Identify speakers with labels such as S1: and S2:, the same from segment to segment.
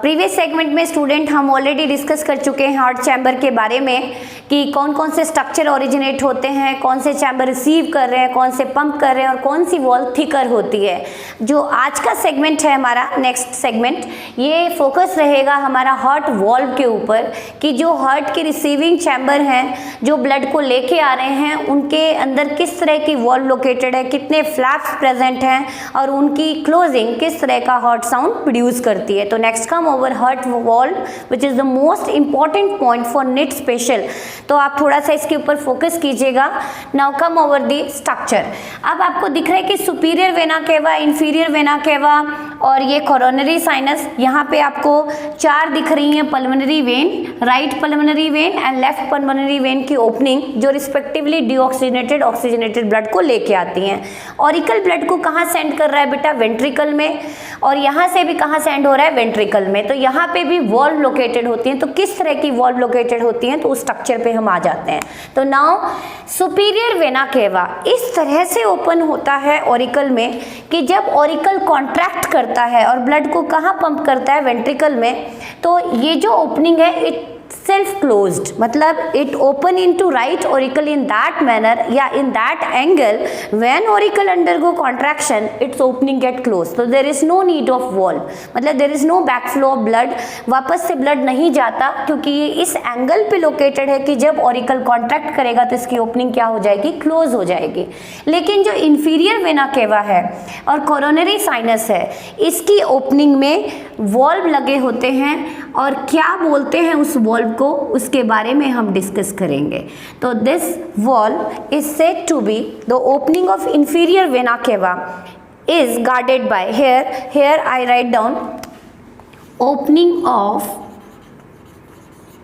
S1: Previous segment में student हम already discuss कर चुके हैं हार्ट चैम्बर के बारे में कि कौन कौन से स्ट्रक्चर ओरिजिनेट होते हैं, कौन से चैम्बर रिसीव कर रहे हैं, कौन से पंप कर रहे हैं और कौन सी वॉल्व थिकर होती है। जो आज का सेगमेंट है हमारा नेक्स्ट सेगमेंट, ये फोकस रहेगा हमारा हार्ट वॉल्व के ऊपर कि जो हार्ट के रिसीविंग चैम्बर हैं, जो ब्लड को लेके आ रहे हैं, उनके अंदर किस तरह की वॉल्व लोकेटेड है, कितने फ्लैप्स प्रेजेंट हैं और उनकी क्लोजिंग किस तरह का हार्ट साउंड प्रोड्यूस करती है। तो next come over heart valve which is the most important point for NEET special, तो आप थोड़ा सा इसके ऊपर फोकस कीजिएगा। Now come over the structure. अब आपको दिख रहा है कि superior vena cava, inferior vena cava और ये कोरोनरी साइनस, यहाँ पे आपको चार दिख रही हैं pulmonary vein, right pulmonary vein and left pulmonary vein की ओपनिंग जो रिस्पेक्टिवली डीऑक्सीजनेटेड ऑक्सीजनेटेड ब्लड को लेके आती हैं। ऑरिकल ब्लड को कहाँ सेंड कर रहा है बेटा? वेंट्रिकल में, और यहाँ से भी कहाँ सेंड हो रहा है? वेंट्रिकल में। तो यहाँ पे भी वॉल्व लोकेटेड होती हैं। तो किस तरह की वॉल्व लोकेटेड होती हैं, तो उस स्ट्रक्चर पे हम आ जाते हैं। तो नाउ सुपीरियर वेना केवा इस तरह से ओपन होता है ऑरिकल में कि जब ऑरिकल कॉन्ट्रैक्ट करता है और ब्लड को कहाँ पंप करता है? वेंट्रिकल में। तो ये जो ओपनिंग है इट सेल्फ क्लोज्ड, मतलब it open into right auricle in that manner या in that angle when auricle undergo contraction its opening get close. तो there is no need of valve, मतलब there is no back flow of blood, वापस से blood नहीं जाता क्योंकि ये इस एंगल पे लोकेटेड है कि जब ऑरिकल कॉन्ट्रैक्ट करेगा तो इसकी ओपनिंग क्या हो जाएगी? क्लोज हो जाएगी। लेकिन जो इंफीरियर वेना केवा है और कोरोनरी साइनस है, इसकी ओपनिंग में वॉल्व लगे होते हैं और क्या बोलते हैं उस वॉल्व को, उसके बारे में हम डिस्कस करेंगे। तो this valve is said to be the opening of inferior vena cava is guarded by here I write down opening of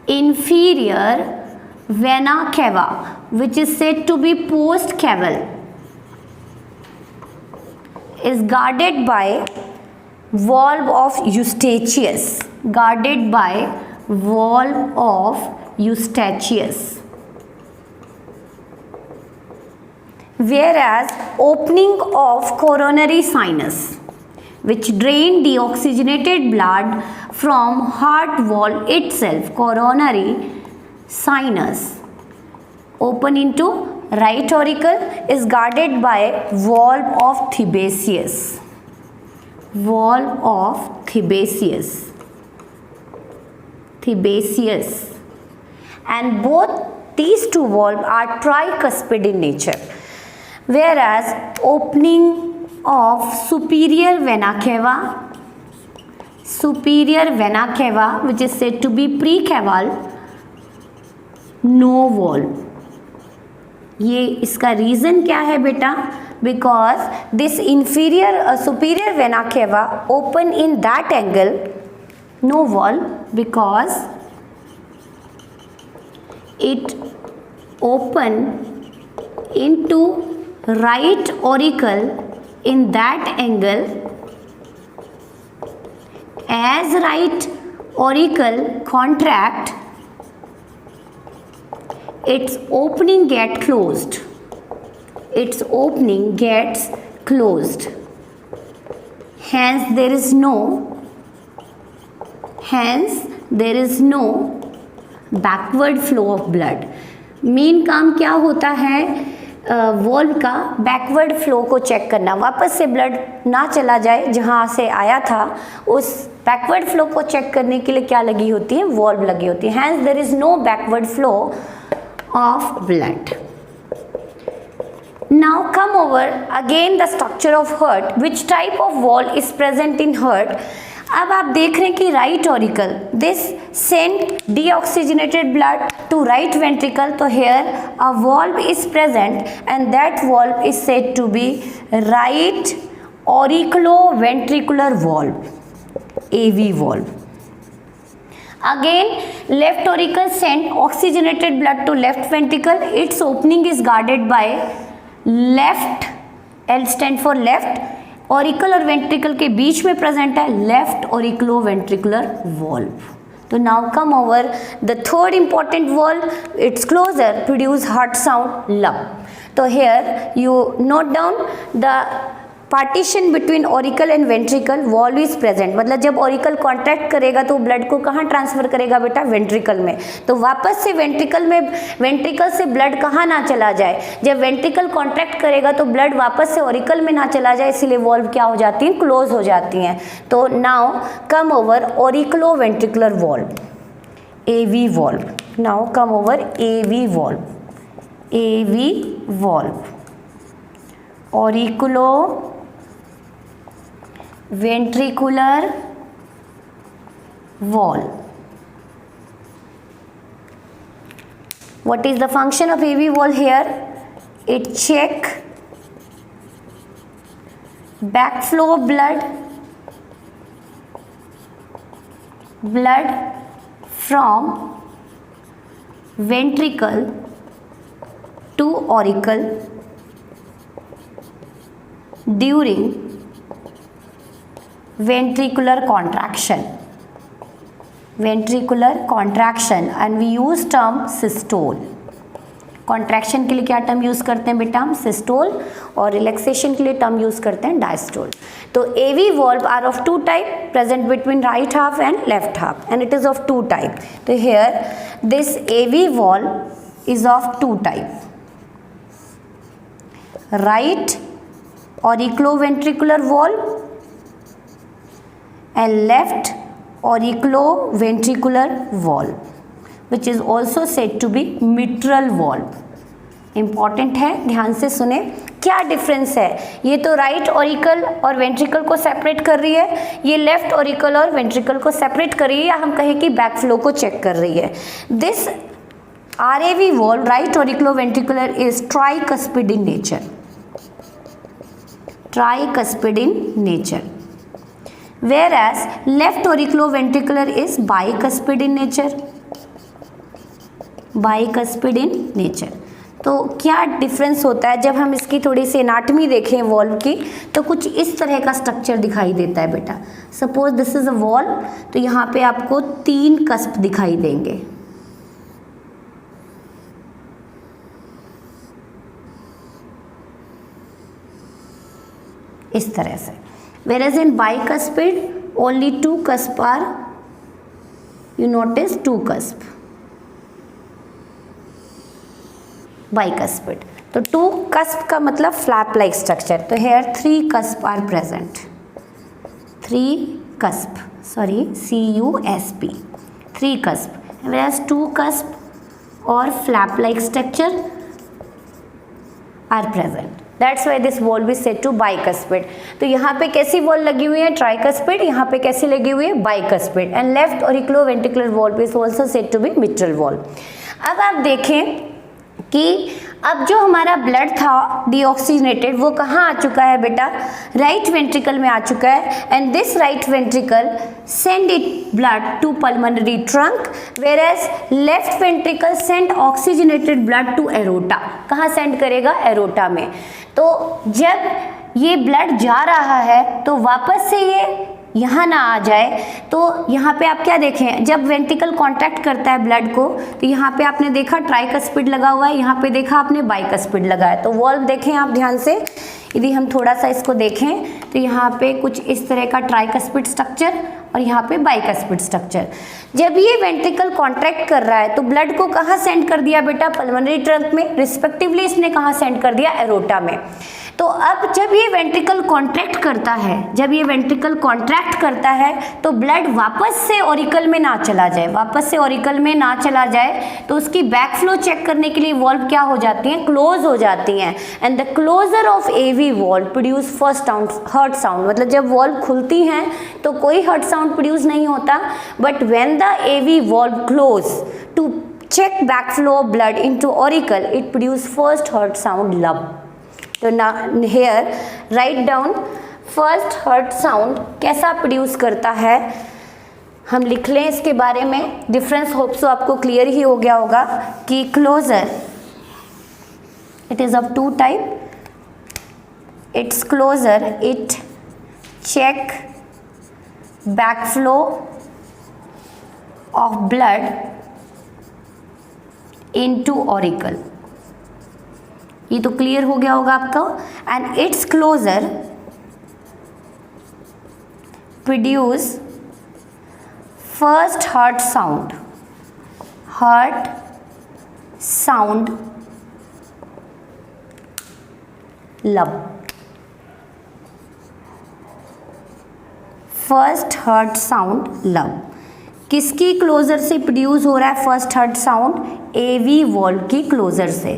S1: inferior vena cava which is said to be post caval is guarded by valve of Eustachius, guarded by valve of Eustachius, whereas opening of coronary sinus which drain deoxygenated blood from heart wall itself, coronary sinus open into right auricle is guarded by valve of Thebesius, valve of Thebesius, and both these two valves are tricuspid in nature, whereas opening of superior vena cava which is said to be precaval, no valve। ये इसका reason क्या है बेटा? Because this superior vena cava open in that angle, no valve, because it open into right auricle in that angle as right auricle contract, its opening gets closed, hence there is no backward flow of blood। Main काम क्या होता है valve का? Backward flow को check करना, वापस से blood ना चला जाए जहाँ से आया था, उस बैकवर्ड फ्लो को चेक करने के लिए क्या लगी होती है? वॉल्व लगी होती है। Hence there is no backward flow of blood. Now come over again the structure of heart, which type of valve is present in heart। अब आप देख रहे हैं कि right auricle this send deoxygenated blood to right ventricle, तो here a valve is present and that valve is said to be right auriculo ventricular valve, AV valve। Again, left auricle send oxygenated blood to left ventricle. Its opening is guarded by left, L stand for left, auricle और ventricle के बीच में present है left auriculoventricular valve। तो now come over the third important valve, it's closer, produce heart sound lung। तो here you note down the partition between auricle and ventricle, valve is present, मतलब जब auricle contract करेगा तो blood को कहाँ transfer करेगा बेटा, वेंट्रिकल में। तो वापस से वेंट्रिकल से ब्लड कहाँ ना चला जाए, जब वेंट्रिकल कॉन्ट्रैक्ट करेगा तो ब्लड वापस से ऑरिकल में ना चला जाए, इसीलिए वॉल्व क्या हो जाती हैं, क्लोज हो जाती हैं। तो now come over auriculo ventricular valve, AV valve. Now come over AV valve, AV valve, auriculo ventricular wall. What is the function of AV wall here? It check backflow of blood from ventricle to auricle during ventricular contraction, and we use term systole. Contraction के लिए क्या term use करते हैं बेटा, हम systole, और relaxation के लिए टर्म यूज करते हैं डायस्टोल। तो AV valve are of two type, present between right half and left half, and it is of two type. तो here this AV valve is of two type, right auriculoventricular valve and left auriculoventricular valve, which is also said to be mitral valve. Important है, ध्यान से सुने। क्या difference है, ये तो right auricle और वेंट्रिकल को सेपरेट कर रही है, ये लेफ्ट ऑरिकल और वेंट्रिकल को सेपरेट कर रही है, या हम कहें कि बैक फ्लो को चेक कर रही है। This RAV valve, right auriculoventricular, is tricuspid in nature, tricuspid in nature, whereas left auriculoventricular is bicuspid in nature, bicuspid in nature। तो क्या डिफरेंस होता है, जब हम इसकी थोड़ी सी एनाटमी देखें वॉल्व की, तो कुछ इस तरह का स्ट्रक्चर दिखाई देता है बेटा। Suppose this is a valve, तो यहाँ पे आपको 3 कस्प दिखाई देंगे, इस तरह से। whereas in bicuspid only 2 cusp are, you notice 2 cusp, bicuspid। तो 2 cusp का मतलब flap like structure, तो here 3 cusp are present, 3 cusp, sorry CUSP, 3 cusp, whereas 2 cusp और flap like structure are present, that's why this valve is said to bicuspid। तो यहाँ पे कैसी valve लगी हुई है, ट्राइकस्पिड, यहाँ पे कैसी लगी हुई है, bicuspid, and left auriculoventricular valve is also said to be mitral valve. अब आप देखें कि अब जो हमारा ब्लड था डीऑक्सीजनेटेड, वो कहाँ आ चुका है बेटा, राइट वेंट्रिकल में आ चुका है, and this right ventricle send it blood to pulmonary trunk, whereas left ventricle send oxygenated blood to aorta. कहाँ सेंड करेगा, एरोटा में। तो जब ये ब्लड जा रहा है तो वापस से ये यहाँ ना आ जाए, तो यहाँ पे आप क्या देखें, जब वेंट्रिकल कॉन्ट्रैक्ट करता है ब्लड को, तो यहाँ पे आपने देखा ट्राइकस्पिड लगा हुआ है, यहाँ पे देखा आपने बाइकस्पिड लगा है। तो वॉल्व देखें आप ध्यान से, यदि हम थोड़ा सा इसको देखें तो यहाँ पे कुछ इस तरह का ट्राइकस्पिड स्ट्रक्चर और यहाँ पे बाइकस्पिड स्ट्रक्चर। जब ये वेंट्रिकल कॉन्ट्रैक्ट कर रहा है तो ब्लड को कहाँ सेंड कर दिया बेटा, पल्मोनरी ट्रंक में, रिस्पेक्टिवली इसने कहाँ सेंड कर दिया, एरोटा में। तो अब जब ये वेंट्रिकल कॉन्ट्रैक्ट करता है, जब ये वेंट्रिकल कॉन्ट्रैक्ट करता है तो ब्लड वापस से ऑरिकल में ना चला जाए, वापस से ऑरिकल में ना चला जाए, तो उसकी बैक फ्लो चेक करने के लिए वॉल्व क्या हो जाती हैं, क्लोज हो जाती हैं, and the closure of AV valve produce first heart sound. मतलब जब वॉल्व खुलती हैं तो कोई हर्ट साउंड प्रोड्यूस नहीं होता, but when the AV valve close to check backflow of blood into auricle, it produce first heart sound lub। तो now here write down first heart sound कैसा प्रोड्यूस करता है, हम लिख लें इसके बारे में। डिफरेंस होप सो आपको क्लियर ही हो गया होगा कि closure it is of 2 type, its closure it check backflow of blood into auricle, ये तो क्लियर हो गया होगा आपको। And its closure produce first heart sound lub. First heart sound lub किसकी क्लोजर से प्रोड्यूस हो रहा है first heart sound? AV valve की क्लोजर से।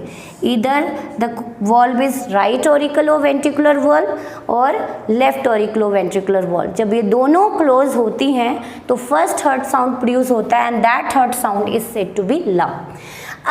S1: इधर the valve is right auriculo ventricular valve और लेफ्ट ऑरिकुलो वेंट्रिकुलर वॉल्व। जब ये दोनों क्लोज होती हैं तो फर्स्ट हार्ट साउंड प्रोड्यूस होता है and that heart sound is said to be lub.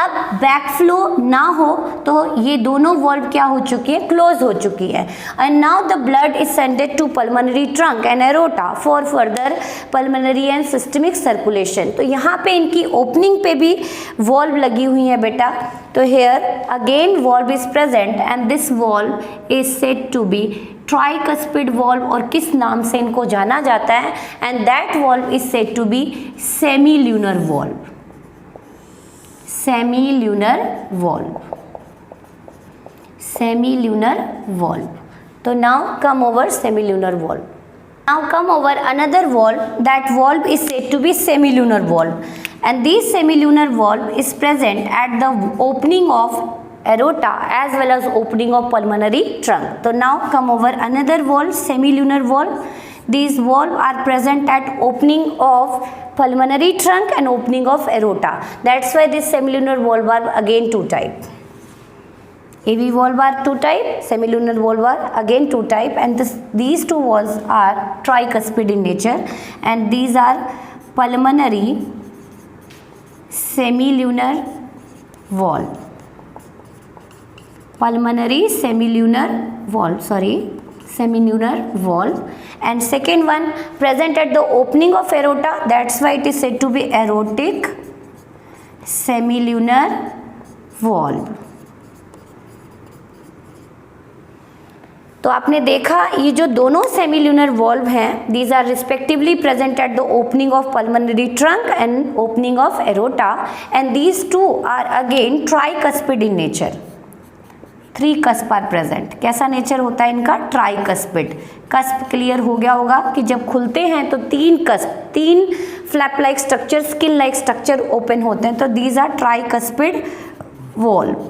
S1: अब बैकफ्लो ना हो तो ये दोनों वॉल्व क्या हो चुकी है? क्लोज हो चुकी है। And now the blood is sended to pulmonary trunk and aorta for further pulmonary and systemic circulation. तो यहाँ पे इनकी ओपनिंग पे भी वॉल्व लगी हुई है बेटा। तो here again valve is present and this valve is said to be tricuspid valve और किस नाम से इनको जाना जाता है? And that valve is said to be semilunar valve. Semilunar valve. तो now come over semilunar valve. Now come over another valve. That valve is said to be semilunar valve, and this semilunar valve is present at the opening of aorta as well as opening of pulmonary trunk. So now come over another valve, semilunar valve. These valves are present at opening of pulmonary trunk and opening of aorta. That's why this semilunar valve are again two type. AV valve are two type, semilunar valve are again two type, and these two valves are tricuspid in nature, and these are pulmonary semilunar valve. Semilunar valve. And second one present at the opening of aorta, that's why it is said to be aortic semilunar valve. तो आपने देखा ये जो दोनों semilunar valve हैं, these are respectively present at the opening of pulmonary trunk and opening of aorta, and these two are again tricuspid in nature. 3 cusp are present. कैसा nature होता है इनका? ट्राइकस्पिड। कस्प क्लियर हो गया होगा कि जब खुलते हैं तो 3 cusp, 3 flap like structure, skin like structure open होते हैं, तो दीज आर ट्राइकस्पिड वॉल्व।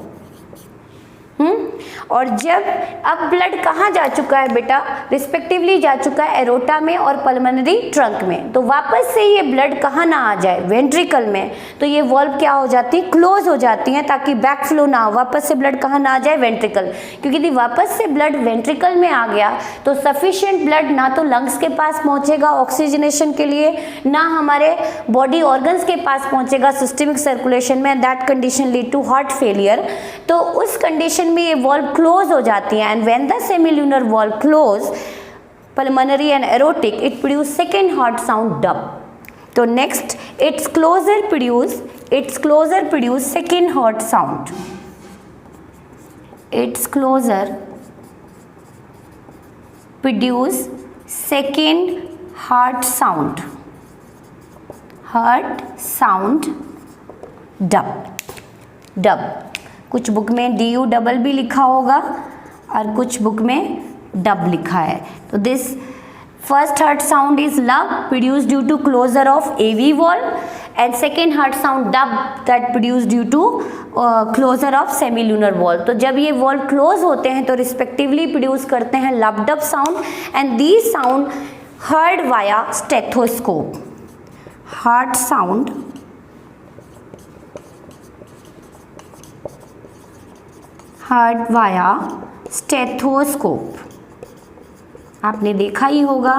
S1: और जब अब ब्लड कहाँ जा चुका है बेटा? रिस्पेक्टिवली जा चुका है एरोटा में और पल्मोनरी ट्रंक में, तो वापस से ये ब्लड कहाँ ना आ जाए? वेंट्रिकल में। तो ये वॉल्व क्या हो जाती है? क्लोज हो जाती हैं ताकि बैक फ्लो ना हो। वापस से ब्लड कहाँ ना आ जाए? वेंट्रिकल। क्योंकि यदि वापस से ब्लड वेंट्रिकल में आ गया तो सफिशिएंट ब्लड ना तो लंग्स के पास पहुँचेगा ऑक्सीजनेशन के लिए, ना हमारे बॉडी ऑर्गन्स के पास पहुँचेगा सिस्टमिक सर्कुलेशन में। That condition lead to heart failure. तो उस कंडीशन में ये वॉल्व क्लोज हो जाती है, and when the सेमील्यूनर valve close pulmonary and aortic, it produce second heart sound dub. तो next its closer produce second heart sound. Its closer produce second heart sound dub. कुछ book में DU double भी लिखा होगा और कुछ book में dub लिखा है। तो this first heart sound is lub produce due to closure of AV valve, and second heart sound dub that produce due to closure of semilunar valve. तो जब ये वॉल्व क्लोज होते हैं तो रिस्पेक्टिवली प्रोड्यूस करते हैं लब dub sound, and these sound heard via stethoscope. Heart sound heard via stethoscope. आपने देखा ही होगा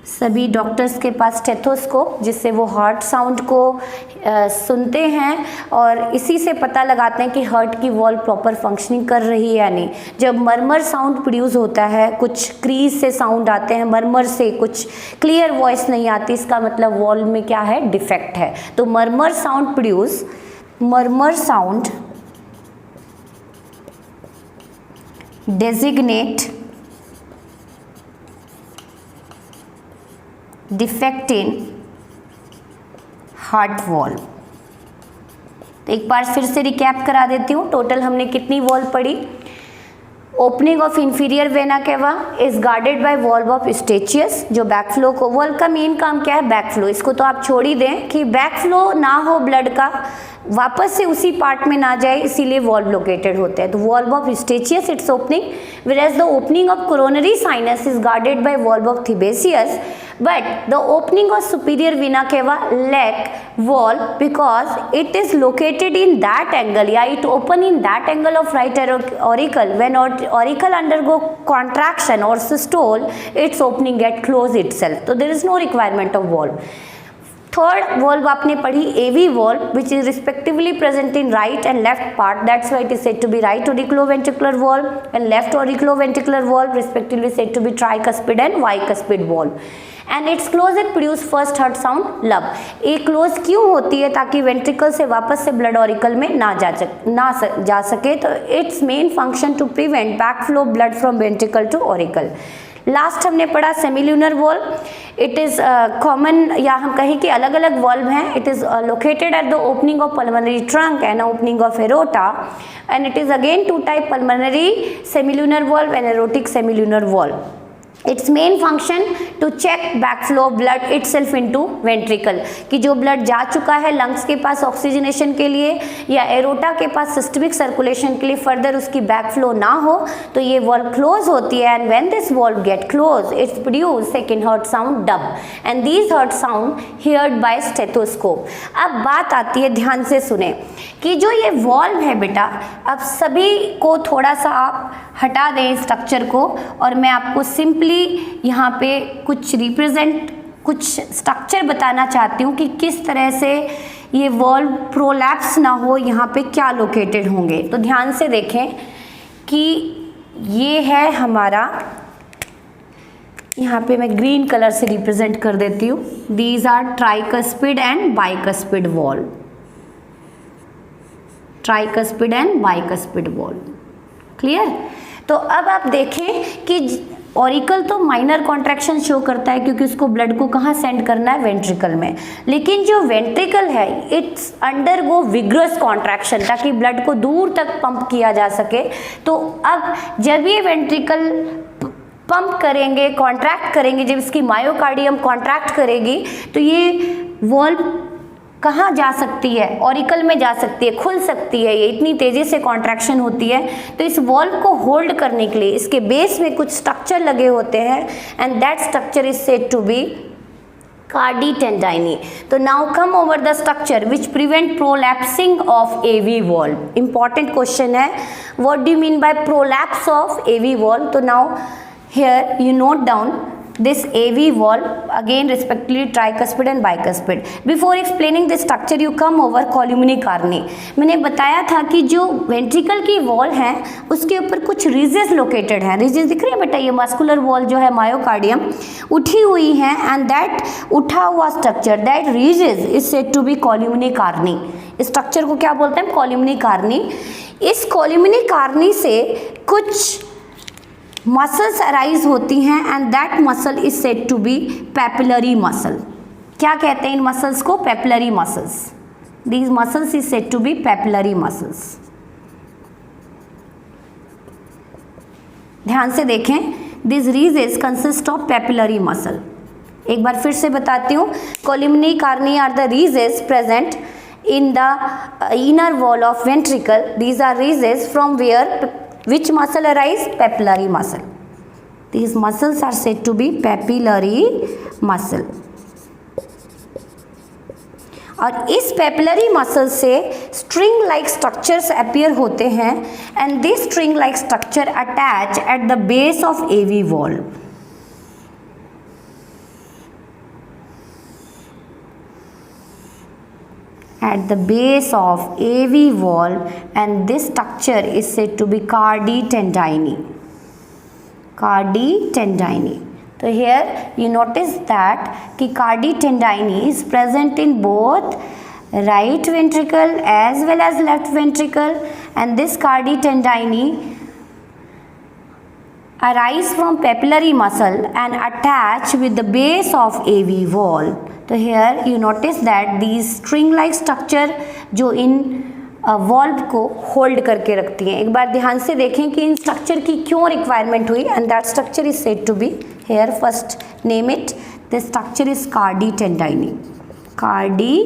S1: सभी डॉक्टर्स के पास स्टेथोस्कोप, जिससे वो हार्ट साउंड को सुनते हैं और इसी से पता लगाते हैं कि हार्ट की वॉल्व प्रॉपर फंक्शनिंग कर रही है या नहीं। जब मरमर साउंड प्रोड्यूस होता है, कुछ क्रीज से साउंड आते हैं, मरमर से कुछ क्लियर वॉइस नहीं आती, इसका मतलब वॉल्व में क्या है? डिफेक्ट है। तो मरमर sound designate defect in heart valve। तो एक बार फिर से रिकैप करा देती हूँ, टोटल हमने कितनी वॉल्व पढ़ी? Opening of inferior vena cava is guarded by valve of Eustachius, जो बैकफ्लो को, वॉल्व का मेन काम क्या है, बैकफ्लो। इसको तो आप छोड़ ही दें कि बैकफ्लो ना हो ब्लड का, वापस से उसी पार्ट में ना जाए, इसीलिए वॉल्व लोकेटेड होते हैं। तो valve of Eustachius its opening, whereas the opening of coronary sinus is guarded by valve of Thibesius, but the opening of superior vena cava lack valve because it is located in that angle, yeah, it open in that angle of right auricle. When auricle undergo contraction or systole, its opening get close itself, so there is no requirement of valve. Third valve आपने पढ़ी AV valve, which is respectively present in right and left part, that's why it is said to be right auriculoventricular valve and left auriculoventricular valve, respectively said to be tricuspid and bicuspid valve. And its close it produce first heart sound lub. ये close क्यों होती है? ताकि ventricle से वापस से blood auricle में ना जा सके। तो its main function to prevent back flow blood from ventricle to auricle. Last हमने पढ़ा semilunar valve, it is common, या हम कहें कि अलग अलग वॉल्व हैं। It is located at the opening of pulmonary trunk and opening of aorta, and it is again two type, pulmonary semilunar valve and aortic semilunar valve. Its main function to check backflow of blood itself into ventricle, कि जो blood जा चुका है lungs के पास oxygenation के लिए या aorta के पास सिस्टमिक सर्कुलेशन के लिए, फर्दर उसकी बैकफ्लो ना हो, तो ये वॉल्व क्लोज होती है। And when this valve get close its produce second heart sound dub, and these heart sound heard by stethoscope. अब बात आती है, ध्यान से सुने, कि जो ये वॉल्व है बेटा, अब सभी को थोड़ा सा आप हटा दें स्ट्रक्चर को, और मैं आपको सिंपली यहाँ पे कुछ कुछ स्ट्रक्चर बताना चाहती हूँ कि किस तरह से ये वॉल्व प्रोलैप्स ना हो, यहाँ पे क्या लोकेटेड होंगे। तो ध्यान से देखें कि ये है हमारा, यहाँ पे मैं ग्रीन कलर से रिप्रेजेंट कर देती हूँ, these are tricuspid and bicuspid valve, tricuspid and bicuspid valve. Clear? तो अब आप देखें कि ऑरिकल तो माइनर कॉन्ट्रैक्शन शो करता है, क्योंकि उसको ब्लड को कहाँ सेंड करना है, वेंट्रिकल में। लेकिन जो वेंट्रिकल है इट्स अंडरगो विग्रस कॉन्ट्रैक्शन, ताकि ब्लड को दूर तक पंप किया जा सके। तो अब जब ये वेंट्रिकल पंप करेंगे, कॉन्ट्रैक्ट करेंगे, जब इसकी मायोकार्डियम कॉन्ट्रैक्ट करेगी, तो ये वॉल्व कहाँ जा सकती है, ऑरिकल में जा सकती है, खुल सकती है। ये इतनी तेज़ी से कॉन्ट्रैक्शन होती है। तो इस वॉल्व को होल्ड करने के लिए इसके बेस में कुछ स्ट्रक्चर लगे होते हैं, and that structure is said to be chordae tendineae. तो now come over the structure which prevent prolapsing of AV valve. Important question है, what do you mean by prolapse of AV valve? तो now here you note down this AV valve, again respectively tricuspid and bicuspid. Before explaining this structure you come over columni carni. मैंने बताया था कि जो ventricle की wall है उसके ऊपर कुछ रीजेस लोकेटेड है। रीजेस दिख रही है बेटा, ये मस्कुलर वॉल जो है मायोकार्डियम उठी हुई है, एंड दैट उठा हुआ structure, that ridges is said to be columnae carneae. इस स्ट्रक्चर को क्या बोलते हैं? Columnae carneae. इस कॉल्यूमिनी कार्नी से कुछ मसल्स अराइज होती हैं, and that muscle is said to be papillary muscle. क्या कहते हैं इन मसल्स को? Papillary muscles. These muscles is said to be papillary muscles. ध्यान से देखें, this ridges consist of papillary muscle. एक बार फिर से बताती हूँ, कॉल्यूमिनी carneae are the ridges present in the inner wall of ventricle. These are rhesus from where which muscle arise? Papillary muscle. These muscles are said to be papillary muscle. और इस papillary muscle से string like structures appear होते हैं, and this string like structure attach at the base of AV valve. At the base of AV valve, and this structure is said to be cardi tendini. Cardi tendini. So here you notice that कि cardi tendini is present in both right ventricle as well as left ventricle, and this cardi tendini arise from papillary muscle and attach with the base of AV valve. तो here you notice that these string like structure जो इन valve को hold करके रखती हैं। एक बार ध्यान से देखें कि इन स्ट्रक्चर की क्यों रिक्वायरमेंट हुई, and that structure is said to be here. First name it, the structure is chordae tendineae. Chordae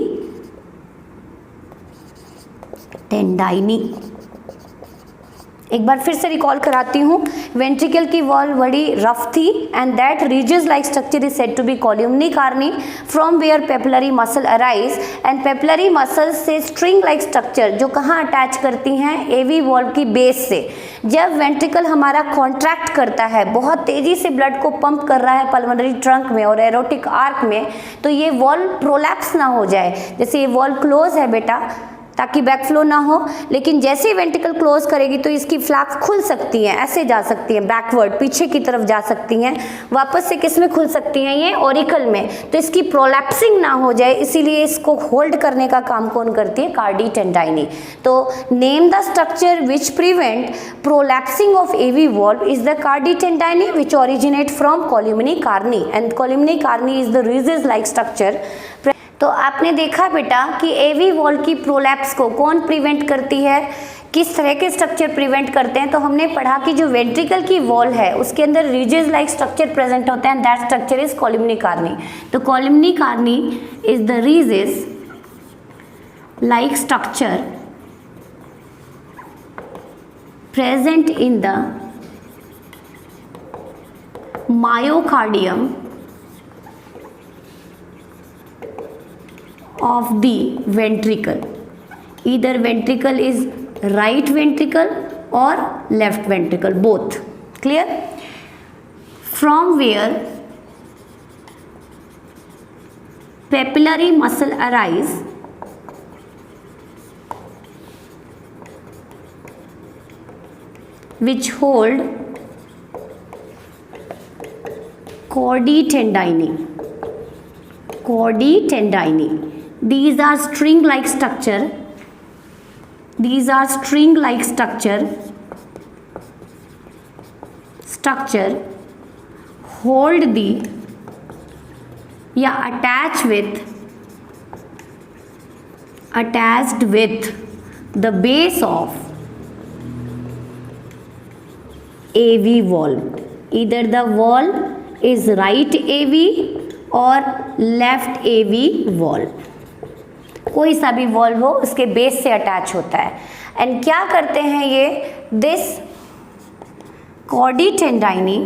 S1: tendineae. एक बार फिर से रिकॉल कराती हूँ, वेंट्रिकल की वॉल बड़ी रफ थी and that ridges like structure is said to be columnae carneae from where papillary muscle arise, and papillary muscle से स्ट्रिंग लाइक स्ट्रक्चर जो कहाँ अटैच करती हैं, एवी वॉल्व की बेस से। जब वेंट्रिकल हमारा कॉन्ट्रैक्ट करता है, बहुत तेजी से ब्लड को पंप कर रहा है पल्मोनरी ट्रंक में और एरोटिक आर्क में, तो ये वॉल्व प्रोलैप्स ना हो जाए। जैसे ये वॉल्व क्लोज है बेटा ताकि बैकफ्लो ना हो, लेकिन जैसे ही वेंट्रिकल क्लोज करेगी तो इसकी फ्लैप्स खुल सकती हैं, ऐसे जा सकती हैं बैकवर्ड, पीछे की तरफ जा सकती हैं, वापस से किस में खुल सकती हैं, ये ऑरिकल में। तो इसकी प्रोलैप्सिंग ना हो जाए, इसीलिए इसको होल्ड करने का काम कौन करती है, कार्डी टेंडाइनी। तो name the structure which prevent prolapsing of AV valve is the chordae tendineae which originate from columnae carneae, and columnae carneae is the ridges like structure. तो आपने देखा बेटा कि एवी वॉल की प्रोलैप्स को कौन प्रिवेंट करती है, किस तरह के स्ट्रक्चर प्रिवेंट करते हैं। तो हमने पढ़ा कि जो वेंट्रिकल की वॉल है उसके अंदर रिजेस लाइक स्ट्रक्चर प्रेजेंट होते हैं, that structure is columnae carneae. तो columnae carneae is the ridges like structure present in the myocardium of the ventricle. Either ventricle is right ventricle or left ventricle, both. Clear? From where papillary muscle arise, which hold chordae tendineae. Chordae tendineae. These are string-like structure. These are string-like structure hold the या attached with the base of AV valve. Either the valve is right AV or left AV valve. कोई सा भी valve हो उसके base से attach होता है। And क्या करते हैं ये, दिस कॉर्डी टेंडाइनी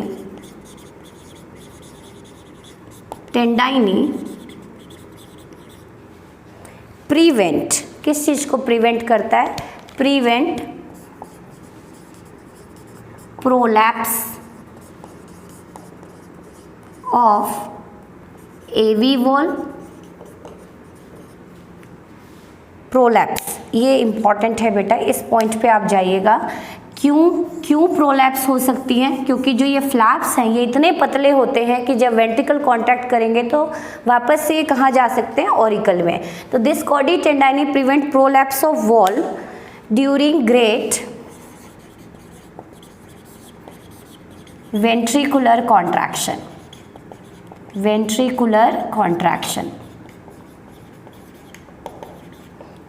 S1: प्रिवेंट, किस चीज को प्रिवेंट करता है, prevent prolapse of AV valve. Prolapse ये इंपॉर्टेंट है बेटा, इस पॉइंट पे आप जाइएगा। क्यों प्रोलैप्स हो सकती हैं, क्योंकि जो ये फ्लैप्स हैं ये इतने पतले होते हैं कि जब वेंट्रिकल कॉन्टैक्ट करेंगे तो वापस से ये कहाँ जा सकते हैं, ऑरिकल में। तो this chordae tendineae prevent prolapse of valve during great ventricular contraction. Ventricular contraction.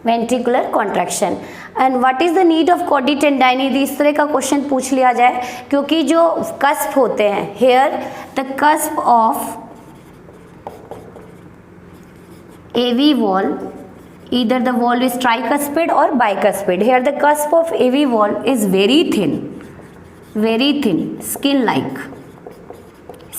S1: Ventricular contraction. And what is the need of chordae tendineae? इस तरह का क्वेश्चन पूछ लिया जाए, क्योंकि जो कस्प होते हैं, here the cusp of AV valve, either the valve is tricuspid or bicuspid. Here the cusp of AV valve is very thin,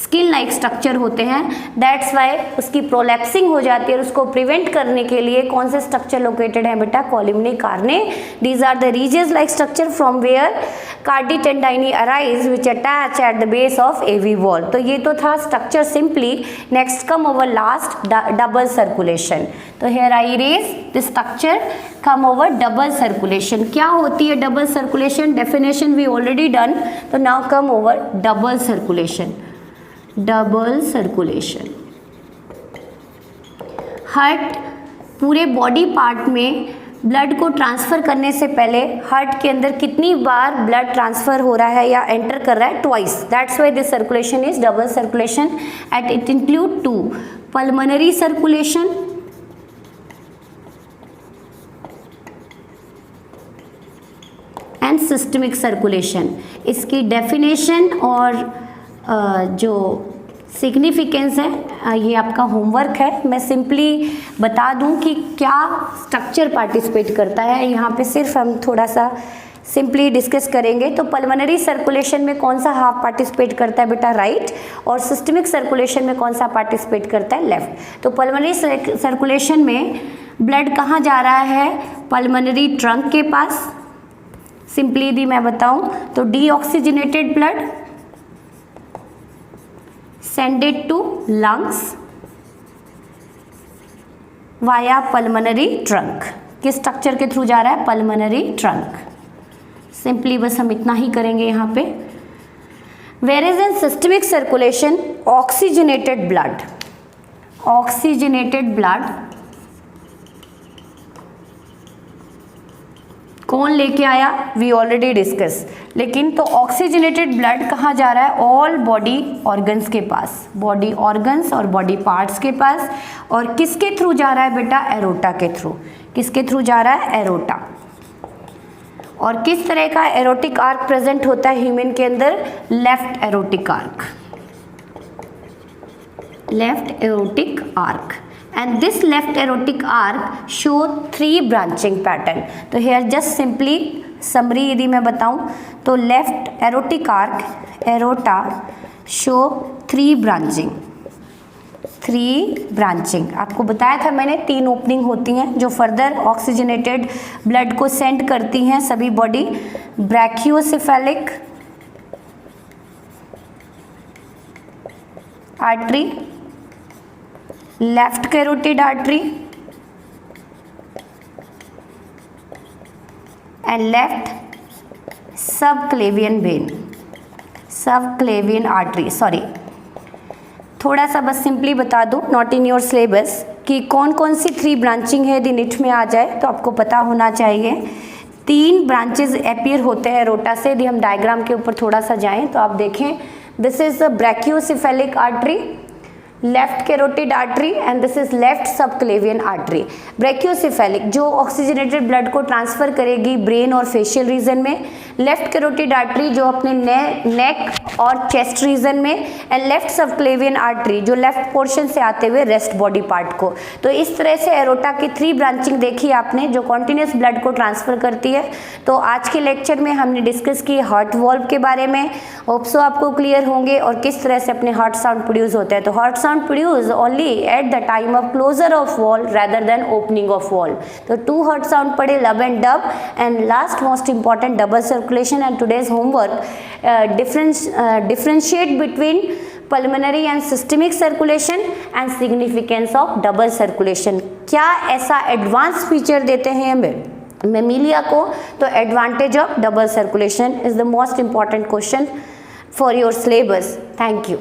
S1: skin like structure होते हैं। दैट्स वाई उसकी प्रोलैप्सिंग हो जाती है, और उसको प्रिवेंट करने के लिए कौन से स्ट्रक्चर लोकेटेड है बेटा, columnae carneae. These are the ridges like structure from where chordae tendineae arise which attach at the base of AV wall. तो ये तो था structure simply. Next come over last double circulation. तो here I raise the structure come over double circulation. क्या होती है double circulation, definition we already done. तो now come over double circulation. Double circulation, heart पूरे body part में blood को transfer करने से पहले हार्ट के अंदर कितनी बार ब्लड ट्रांसफ़र हो रहा है या एंटर कर रहा है, twice. That's why this circulation is double circulation. At it include 2 pulmonary circulation and systemic circulation. इसकी डेफिनेशन और जो सिग्निफिकेंस है ये आपका होमवर्क है। मैं सिंपली बता दूं कि क्या स्ट्रक्चर पार्टिसिपेट करता है, यहाँ पे सिर्फ हम थोड़ा सा सिंपली डिस्कस करेंगे। तो पल्मोनरी सर्कुलेशन में कौन सा हाफ पार्टिसिपेट करता है बेटा, राइट, और सिस्टमिक सर्कुलेशन में कौन सा पार्टिसिपेट करता है, लेफ्ट। तो पल्मोनरी सर्कुलेशन में ब्लड कहाँ जा रहा है, पल्मोनरी ट्रंक के पास। सिंपली यदि मैं बताऊं तो deoxygenated blood sended to lungs via pulmonary trunk। किस स्ट्रक्चर के थ्रू जा रहा है, पल्मोनरी ट्रंक। सिंपली बस हम इतना ही करेंगे यहाँ पे। Whereas in systemic circulation oxygenated blood कौन लेके आया, वी ऑलरेडी डिस्कस। लेकिन तो ऑक्सीजनेटेड ब्लड कहाँ जा रहा है, ऑल बॉडी ऑर्गन्स के पास, बॉडी ऑर्गन्स और बॉडी पार्ट्स के पास। और किसके थ्रू जा रहा है बेटा, एरोटा के थ्रू। किसके थ्रू जा रहा है, एरोटा। और किस तरह का एरोटिक आर्क प्रेजेंट होता है ह्यूमन के अंदर, left aortic arch, left aortic arch. And this left aortic arc show 3 branching pattern। तो here just simply summary यदि मैं बताऊं तो left aortic arc, aorta show 3 branching। आपको बताया था मैंने 3 ओपनिंग होती हैं जो फर्दर ऑक्सीजनेटेड ब्लड को सेंड करती हैं सभी body. Brachiocephalic artery, left carotid artery and left subclavian vein, subclavian artery. Sorry, थोड़ा सा बस सिंपली बता दूं, नॉट इन योर सिलेबस, कि कौन कौन सी 3 ब्रांचिंग है। यदि निट में आ जाए तो आपको पता होना चाहिए। 3 ब्रांचेज अपीयर होते हैं एरोटा से। यदि हम डायग्राम के ऊपर थोड़ा सा जाएं तो आप देखें, this is the brachiocephalic artery, left carotid artery and this is left subclavian artery. Brachiocephalic जो ऑक्सीजनेटेड ब्लड को ट्रांसफर करेगी ब्रेन और फेशियल रीजन में, लेफ्ट कैरोटिड आर्टरी जो अपने नेक और चेस्ट रीजन में, एंड लेफ्ट सबक्लेवियन आर्टरी जो लेफ्ट पोर्शन से आते हुए रेस्ट बॉडी पार्ट को। तो इस तरह से एरोटा की 3 ब्रांचिंग देखी आपने जो कॉन्टिन्यूस ब्लड को ट्रांसफर करती है। तो आज के लेक्चर में हमने डिस्कस की हार्ट वॉल्व के बारे में। होप सो आपको क्लियर होंगे और किस तरह से अपने हार्ट साउंड प्रोड्यूस होते हैं। तो heart sound produced only at the time of closure of valve rather than opening of valve। तो 2 heart sound पढ़े, लब and dub, and last most important double circulation। and today's homework differentiate between pulmonary and systemic circulation and significance of double circulation। क्या ऐसा advance feature देते हैं Mammalia को, तो advantage of double circulation is the most important question for your syllabus. Thank you.